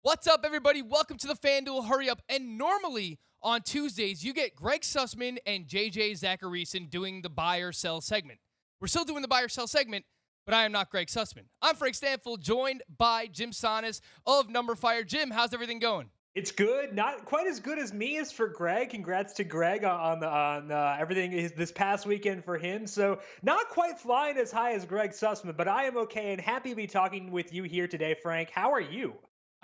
What's up, everybody? Welcome to the FanDuel Hurry Up. And normally on Tuesdays, you get Greg Sussman and JJ Zacharyson doing the buy or sell segment. We're still doing the buy or sell segment, but I am not Greg Sussman. I'm Frank Stanfield, joined by Jim Sonis of Number Fire. Jim, how's everything going? It's good, not quite as good as me as for Greg. Congrats to Greg on everything this past weekend for him. So not quite flying as high as Greg Sussman, but I am okay and happy to be talking with you here today, Frank. How are you?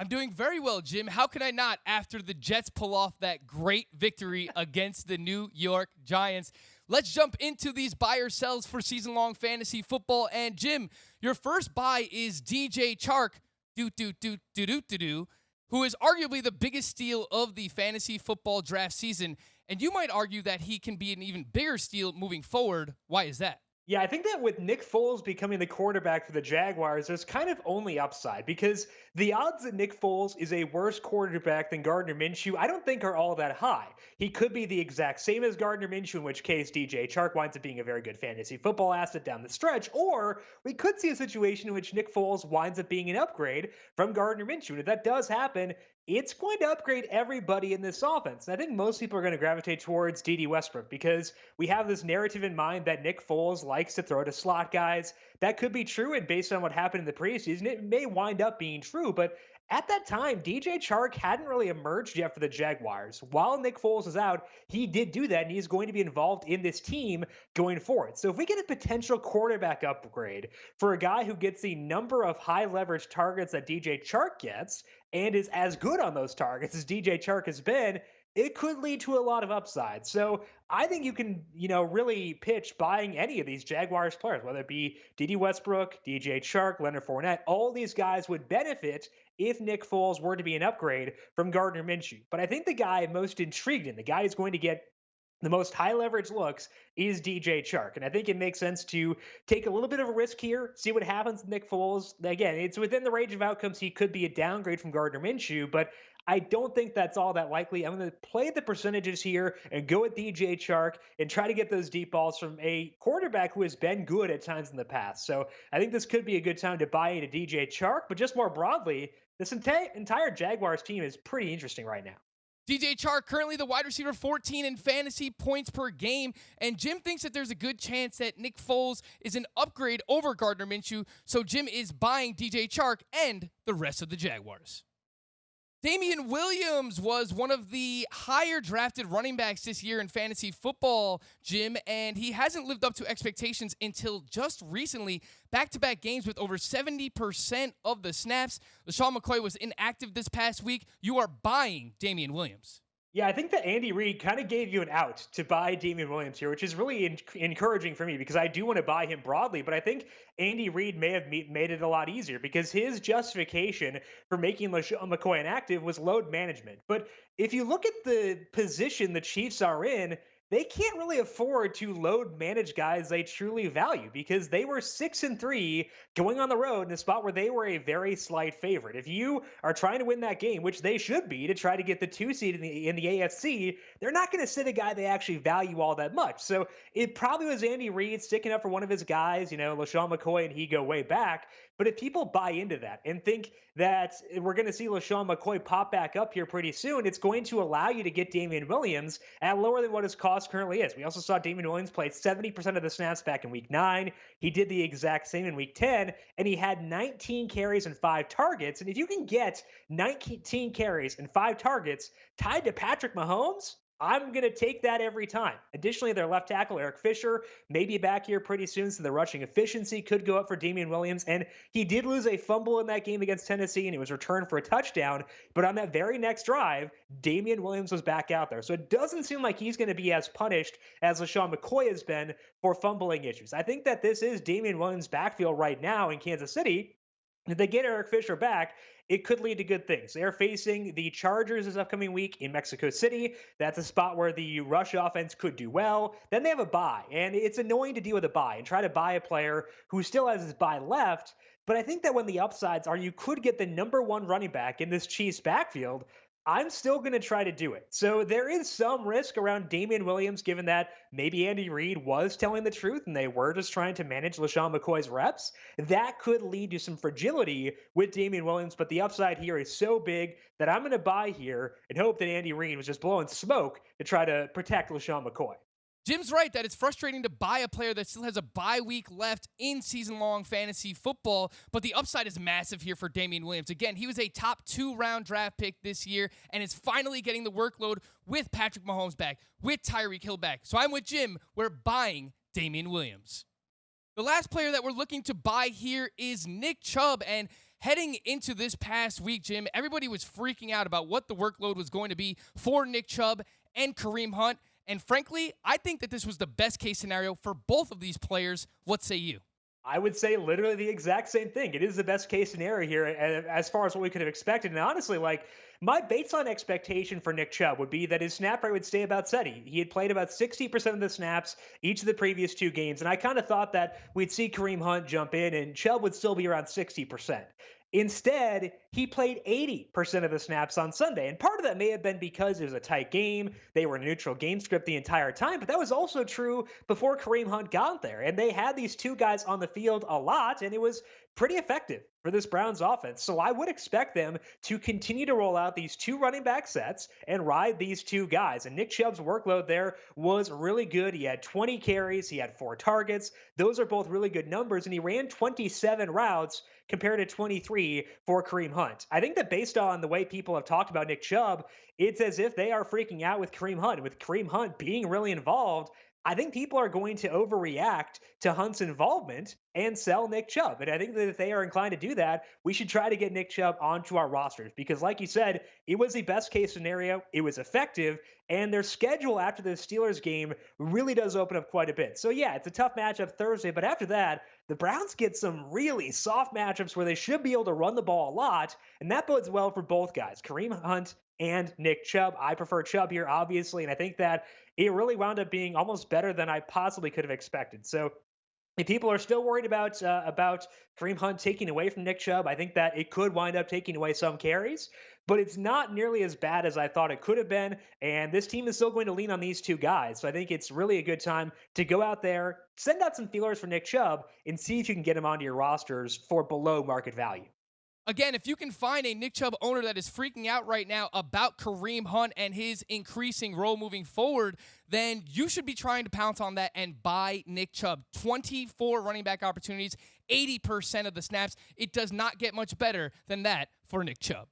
I'm doing very well, Jim. How can I not after the Jets pull off that great victory against the New York Giants? Let's jump into these buy or sells for season-long fantasy football. And Jim, your first buy is DJ Chark, who is arguably the biggest steal of the fantasy football draft season. And you might argue that he can be an even bigger steal moving forward. Why is that? Yeah, I think that with Nick Foles becoming the quarterback for the Jaguars, there's kind of only upside because the odds that Nick Foles is a worse quarterback than Gardner Minshew, I don't think are all that high. He could be the exact same as Gardner Minshew, in which case DJ Chark winds up being a very good fantasy football asset down the stretch, or we could see a situation in which Nick Foles winds up being an upgrade from Gardner Minshew. And if that does happen, it's going to upgrade everybody in this offense. And I think most people are going to gravitate towards Dede Westbrook because we have this narrative in mind that Nick Foles likes to throw to slot guys. That could be true, and based on what happened in the preseason, it may wind up being true. But at that time, DJ Chark hadn't really emerged yet for the Jaguars. While Nick Foles is out, he did do that, and he's going to be involved in this team going forward. So if we get a potential quarterback upgrade for a guy who gets the number of high leverage targets that DJ Chark gets, and is as good on those targets as DJ Chark has been, it could lead to a lot of upside. So I think you can, really pitch buying any of these Jaguars players, whether it be Dede Westbrook, DJ Chark, Leonard Fournette. All these guys would benefit if Nick Foles were to be an upgrade from Gardner Minshew. But I think the guy I'm most intrigued in, the guy who's going to get the most high leverage looks, is DJ Chark. And I think it makes sense to take a little bit of a risk here, see what happens with Nick Foles. Again, it's within the range of outcomes. He could be a downgrade from Gardner Minshew, but I don't think that's all that likely. I'm going to play the percentages here and go with DJ Chark and try to get those deep balls from a quarterback who has been good at times in the past. So I think this could be a good time to buy into DJ Chark, but just more broadly, this entire Jaguars team is pretty interesting right now. DJ Chark, currently the wide receiver 14 in fantasy points per game. And Jim thinks that there's a good chance that Nick Foles is an upgrade over Gardner Minshew. So Jim is buying DJ Chark and the rest of the Jaguars. Damian Williams was one of the higher drafted running backs this year in fantasy football, Jim, and he hasn't lived up to expectations until just recently. Back-to-back games with over 70% of the snaps. LaShawn McCoy was inactive this past week. You are buying Damian Williams. Yeah, I think that Andy Reid kind of gave you an out to buy Damian Williams here, which is really encouraging for me because I do want to buy him broadly. But I think Andy Reid may have made it a lot easier because his justification for making LaShawn McCoy inactive was load management. But if you look at the position the Chiefs are in, they can't really afford to load manage guys they truly value because they were 6-3 going on the road in a spot where they were a very slight favorite. If you are trying to win that game, which they should be to try to get the 2 seed in the AFC, they're not going to sit a guy they actually value all that much. So it probably was Andy Reid sticking up for one of his guys, LaShawn McCoy and he go way back. But if people buy into that and think that we're going to see LaShawn McCoy pop back up here pretty soon, it's going to allow you to get Damian Williams at lower than what his cost currently is. We also saw Damian Williams play 70% of the snaps back in week 9. He did the exact same in week 10, and he had 19 carries and 5 targets. And if you can get 19 carries and 5 targets tied to Patrick Mahomes, I'm going to take that every time. Additionally, their left tackle, Eric Fisher, may be back here pretty soon, so the rushing efficiency could go up for Damian Williams. And he did lose a fumble in that game against Tennessee, and he was returned for a touchdown. But on that very next drive, Damian Williams was back out there. So it doesn't seem like he's going to be as punished as LaShawn McCoy has been for fumbling issues. I think that this is Damian Williams' backfield right now in Kansas City. If they get Eric Fisher back, it could lead to good things. They're facing the Chargers this upcoming week in Mexico City. That's a spot where the rush offense could do well. Then they have a bye, and it's annoying to deal with a bye and try to buy a player who still has his bye left. But I think that when the upsides are you could get the number 1 running back in this Chiefs backfield, I'm still going to try to do it. So there is some risk around Damian Williams, given that maybe Andy Reid was telling the truth and they were just trying to manage LaShawn McCoy's reps. That could lead to some fragility with Damian Williams, but the upside here is so big that I'm going to buy here and hope that Andy Reid was just blowing smoke to try to protect LaShawn McCoy. Jim's right that it's frustrating to buy a player that still has a bye week left in season-long fantasy football, but the upside is massive here for Damian Williams. Again, he was a top 2-round draft pick this year and is finally getting the workload with Patrick Mahomes back, with Tyreek Hill back. So I'm with Jim. We're buying Damian Williams. The last player that we're looking to buy here is Nick Chubb, and heading into this past week, Jim, everybody was freaking out about what the workload was going to be for Nick Chubb and Kareem Hunt. And frankly, I think that this was the best case scenario for both of these players. What say you? I would say literally the exact same thing. It is the best case scenario here as far as what we could have expected. And honestly, like my baseline expectation for Nick Chubb would be that his snap rate would stay about steady. He had played about 60% of the snaps each of the previous 2 games. And I kind of thought that we'd see Kareem Hunt jump in and Chubb would still be around 60%. Instead, he played 80% of the snaps on Sunday. And part of that may have been because it was a tight game. They were in a neutral game script the entire time. But that was also true before Kareem Hunt got there. And they had these 2 guys on the field a lot, and it was pretty effective for this Browns offense. So I would expect them to continue to roll out these 2 running back sets and ride these 2 guys. And Nick Chubb's workload there was really good. He had 20 carries. He had 4 targets. Those are both really good numbers. And he ran 27 routes compared to 23 for Kareem Hunt. I think that based on the way people have talked about Nick Chubb, it's as if they are freaking out with Kareem Hunt. With Kareem Hunt being really involved, I think people are going to overreact to Hunt's involvement and sell Nick Chubb. And I think that if they are inclined to do that, we should try to get Nick Chubb onto our rosters because, like you said, it was the best case scenario. It was effective. And their schedule after the Steelers game really does open up quite a bit. So, yeah, it's a tough matchup Thursday. But after that, the Browns get some really soft matchups where they should be able to run the ball a lot. And that bodes well for both guys, Kareem Hunt and Nick Chubb. I prefer Chubb here, obviously. And I think that it really wound up being almost better than I possibly could have expected. So if people are still worried about Kareem Hunt taking away from Nick Chubb, I think that it could wind up taking away some carries, but it's not nearly as bad as I thought it could have been. And this team is still going to lean on these 2 guys. So I think it's really a good time to go out there, send out some feelers for Nick Chubb, and see if you can get him onto your rosters for below market value. Again, if you can find a Nick Chubb owner that is freaking out right now about Kareem Hunt and his increasing role moving forward, then you should be trying to pounce on that and buy Nick Chubb. 24 running back opportunities, 80% of the snaps. It does not get much better than that for Nick Chubb.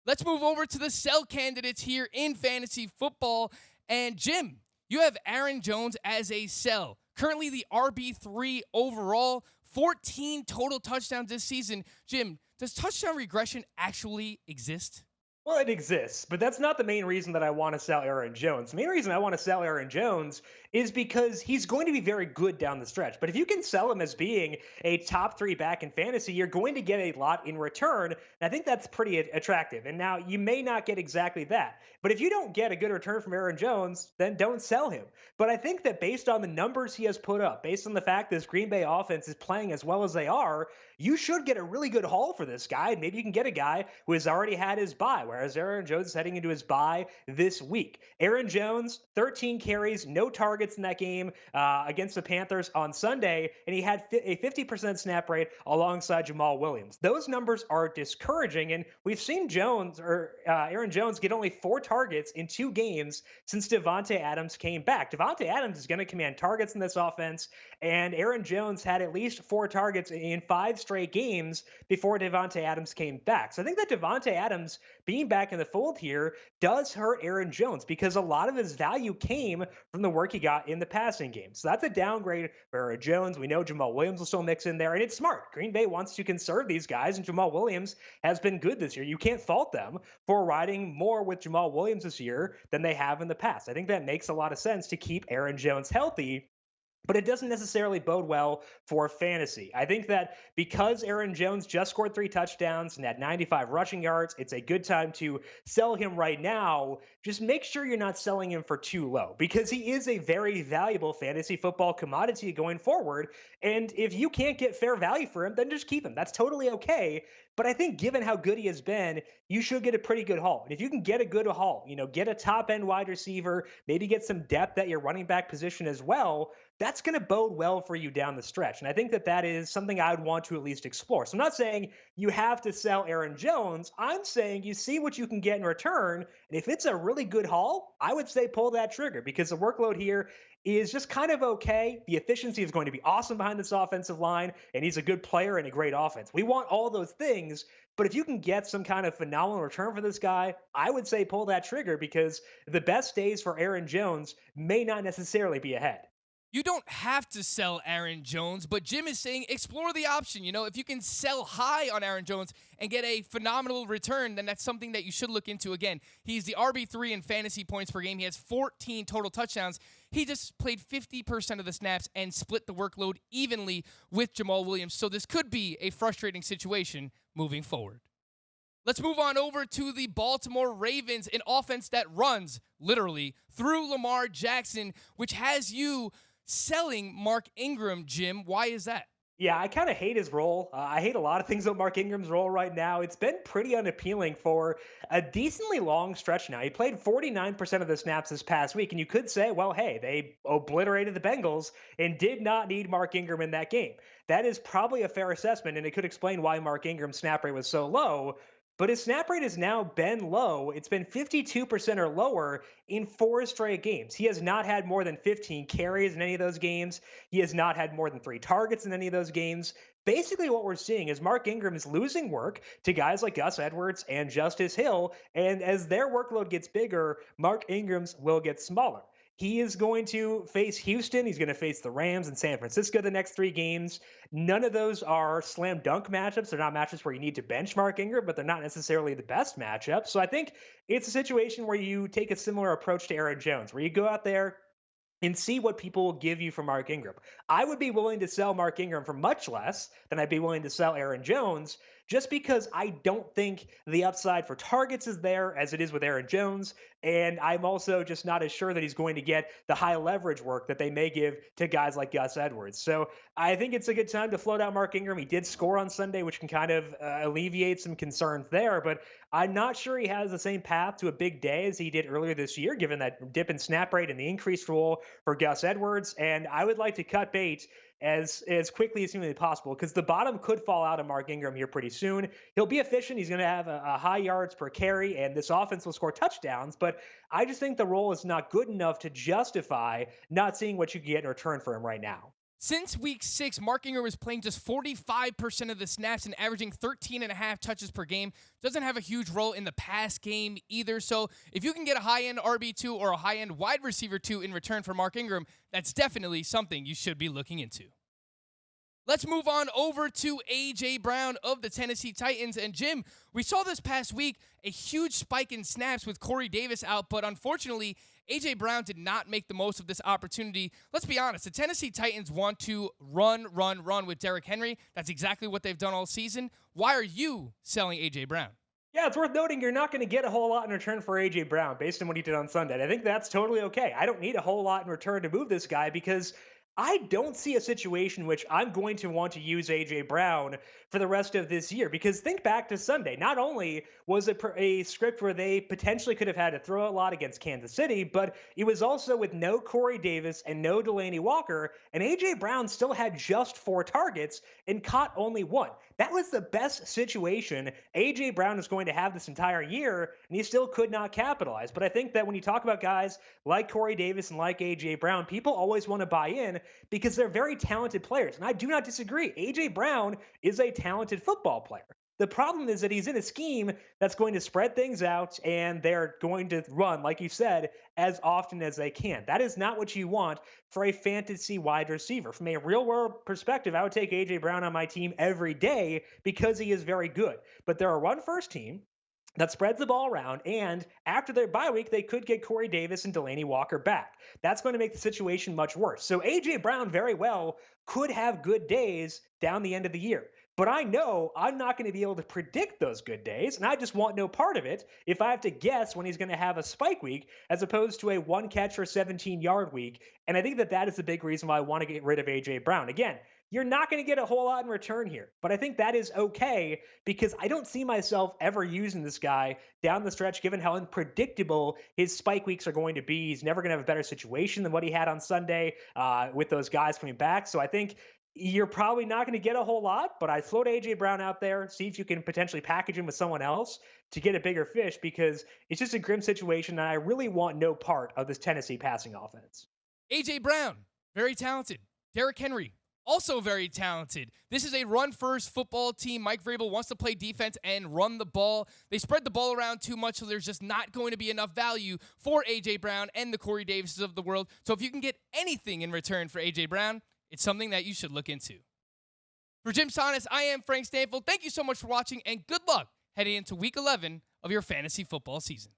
Let's move over to the sell candidates here in fantasy football. And Jim, you have Aaron Jones as a sell. Currently the RB3 overall, 14 total touchdowns this season. Jim, does touchdown regression actually exist? Well, it exists, but that's not the main reason that I want to sell Aaron Jones. The main reason I want to sell Aaron Jones is because he's going to be very good down the stretch. But if you can sell him as being a top 3 back in fantasy, you're going to get a lot in return. And I think that's pretty attractive. And now you may not get exactly that. But if you don't get a good return from Aaron Jones, then don't sell him. But I think that based on the numbers he has put up, based on the fact this Green Bay offense is playing as well as they are, you should get a really good haul for this guy. Maybe you can get a guy who has already had his bye, whereas Aaron Jones is heading into his bye this week. Aaron Jones, 13 carries, no targets in that game against the Panthers on Sunday, and he had a 50% snap rate alongside Jamal Williams. Those numbers are discouraging, and we've seen Aaron Jones get only 4 targets in 2 games since Davante Adams came back. Davante Adams is going to command targets in this offense, and Aaron Jones had at least 4 targets in 5 straight games before Davante Adams came back. So I think that Davante Adams being back in the fold here does hurt Aaron Jones because a lot of his value came from the work he got in the passing game. So that's a downgrade for Aaron Jones. We know Jamal Williams will still mix in there, and it's smart. Green Bay wants to conserve these guys, and Jamal Williams has been good this year. You can't fault them for riding more with Jamal Williams this year than they have in the past. I think that makes a lot of sense to keep Aaron Jones healthy. but it doesn't necessarily bode well for fantasy. I think that because Aaron Jones just scored 3 touchdowns and had 95 rushing yards, it's a good time to sell him right now. Just make sure you're not selling him for too low because he is a very valuable fantasy football commodity going forward. And if you can't get fair value for him, then just keep him. That's totally okay. But I think given how good he has been, you should get a pretty good haul. And if you can get a good haul, get a top end wide receiver, maybe get some depth at your running back position as well, that's going to bode well for you down the stretch. And I think that that is something I would want to at least explore. So I'm not saying you have to sell Aaron Jones. I'm saying you see what you can get in return. And if it's a really good haul, I would say pull that trigger because the workload here is just kind of okay. The efficiency is going to be awesome behind this offensive line, and he's a good player and a great offense. We want all those things, but if you can get some kind of phenomenal return for this guy, I would say pull that trigger because the best days for Aaron Jones may not necessarily be ahead. You don't have to sell Aaron Jones, but Jim is saying explore the option. If you can sell high on Aaron Jones and get a phenomenal return, then that's something that you should look into. Again, he's the RB3 in fantasy points per game. He has 14 total touchdowns. He just played 50% of the snaps and split the workload evenly with Jamal Williams. So this could be a frustrating situation moving forward. Let's move on over to the Baltimore Ravens, an offense that runs literally through Lamar Jackson, which has you selling Mark Ingram. Jim, why is that? Yeah, I kind of hate his role. I hate a lot of things about Mark Ingram's role right now. It's been pretty unappealing for a decently long stretch now. He played 49% of the snaps this past week, and you could say, well, hey, they obliterated the Bengals and did not need Mark Ingram in that game. That is probably a fair assessment, and it could explain why Mark Ingram's snap rate was so low. But his snap rate has now been low. It's been 52% or lower in 4 straight games. He has not had more than 15 carries in any of those games. He has not had more than 3 targets in any of those games. Basically, what we're seeing is Mark Ingram is losing work to guys like Gus Edwards and Justice Hill. And as their workload gets bigger, Mark Ingram's will get smaller. He is going to face Houston. He's going to face the Rams and San Francisco the next 3 games. None of those are slam dunk matchups. They're not matchups where you need to benchmark Ingram, but they're not necessarily the best matchup. So I think it's a situation where you take a similar approach to Aaron Jones, where you go out there and see what people will give you for Mark Ingram. I would be willing to sell Mark Ingram for much less than I'd be willing to sell Aaron Jones, just because I don't think the upside for targets is there as it is with Aaron Jones. And I'm also just not as sure that he's going to get the high leverage work that they may give to guys like Gus Edwards. So I think it's a good time to float out Mark Ingram. He did score on Sunday, which can kind of alleviate some concerns there, but I'm not sure he has the same path to a big day as he did earlier this year, given that dip in snap rate and the increased role for Gus Edwards. And I would like to cut bait as quickly as humanly possible because the bottom could fall out of Mark Ingram here pretty soon. He'll be efficient. He's going to have a high yards per carry, and this offense will score touchdowns. But I just think the role is not good enough to justify not seeing what you can get in return for him right now. Since week 6, Mark Ingram is playing just 45% of the snaps and averaging 13.5 touches per game. Doesn't have a huge role in the pass game either. So if you can get a high-end RB2 or a high-end wide receiver 2 in return for Mark Ingram, that's definitely something you should be looking into. Let's move on over to A.J. Brown of the Tennessee Titans. And Jim, we saw this past week a huge spike in snaps with Corey Davis out, but unfortunately, A.J. Brown did not make the most of this opportunity. Let's be honest, the Tennessee Titans want to run with Derrick Henry. That's exactly what they've done all season. Why are you selling A.J. Brown? Yeah, it's worth noting you're not going to get a whole lot in return for A.J. Brown based on what he did on Sunday. And I think that's totally okay. I don't need a whole lot in return to move this guy because I don't see a situation in which I'm going to want to use A.J. Brown for the rest of this year. Because think back to Sunday. Not only was it a script where they potentially could have had to throw a lot against Kansas City, but it was also with no Corey Davis and no Delaney Walker, and A.J. Brown still had just 4 targets and caught only 1. That was the best situation A.J. Brown is going to have this entire year, and he still could not capitalize. But I think that when you talk about guys like Corey Davis and like A.J. Brown, people always want to buy in because they're very talented players. And I do not disagree. A.J. Brown is a talented football player. The problem is that he's in a scheme that's going to spread things out, and they're going to run, like you said, as often as they can. That is not what you want for a fantasy wide receiver. From a real-world perspective, I would take A.J. Brown on my team every day because he is very good. But they're a run-first team. that spreads the ball around. And after their bye week, they could get Corey Davis and Delaney Walker back. That's going to make the situation much worse. So A.J. Brown very well could have good days down the end of the year. But I know I'm not going to be able to predict those good days, and I just want no part of it if I have to guess when he's going to have a spike week as opposed to a one catch for 17-yard week. And I think that that is the big reason why I want to get rid of A.J. Brown. Again, you're not going to get a whole lot in return here, but I think that is okay because I don't see myself ever using this guy down the stretch, given how unpredictable his spike weeks are going to be. He's never going to have a better situation than what he had on Sunday with those guys coming back. So I think you're probably not going to get a whole lot, but I'd float A.J. Brown out there, see if you can potentially package him with someone else to get a bigger fish because it's just a grim situation, and I really want no part of this Tennessee passing offense. A.J. Brown, very talented. Derrick Henry, also very talented. This is a run-first football team. Mike Vrabel wants to play defense and run the ball. They spread the ball around too much, so there's just not going to be enough value for A.J. Brown and the Corey Davises of the world. So if you can get anything in return for A.J. Brown, it's something that you should look into. For Jim Saunas, I am Frank Stanfield. Thank you so much for watching, and good luck heading into Week 11 of your fantasy football season.